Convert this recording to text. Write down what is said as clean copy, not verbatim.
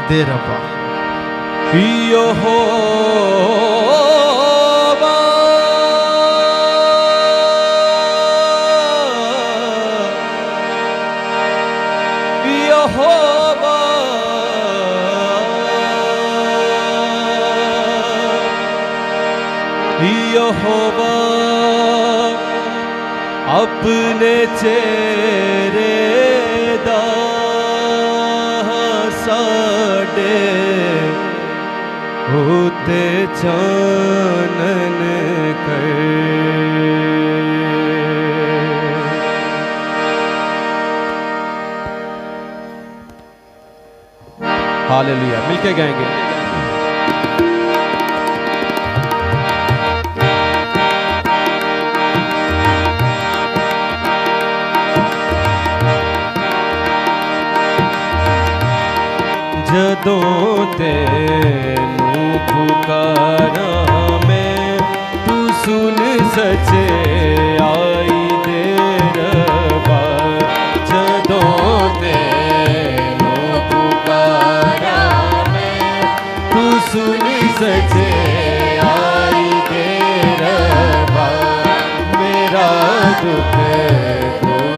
दे रब्बा। यहोवा यहोवा यहोवा अपने चेहरे दा साडे होते चानन कर। हालेलुया, मिलके गाएंगे। जदों तेनू पुकारा मैं, तू सुन सचे आई दे रब्बा। जदों तेनू पुकारा मैं, तू सुन सचे आई दे रब्बा। मेरा दुख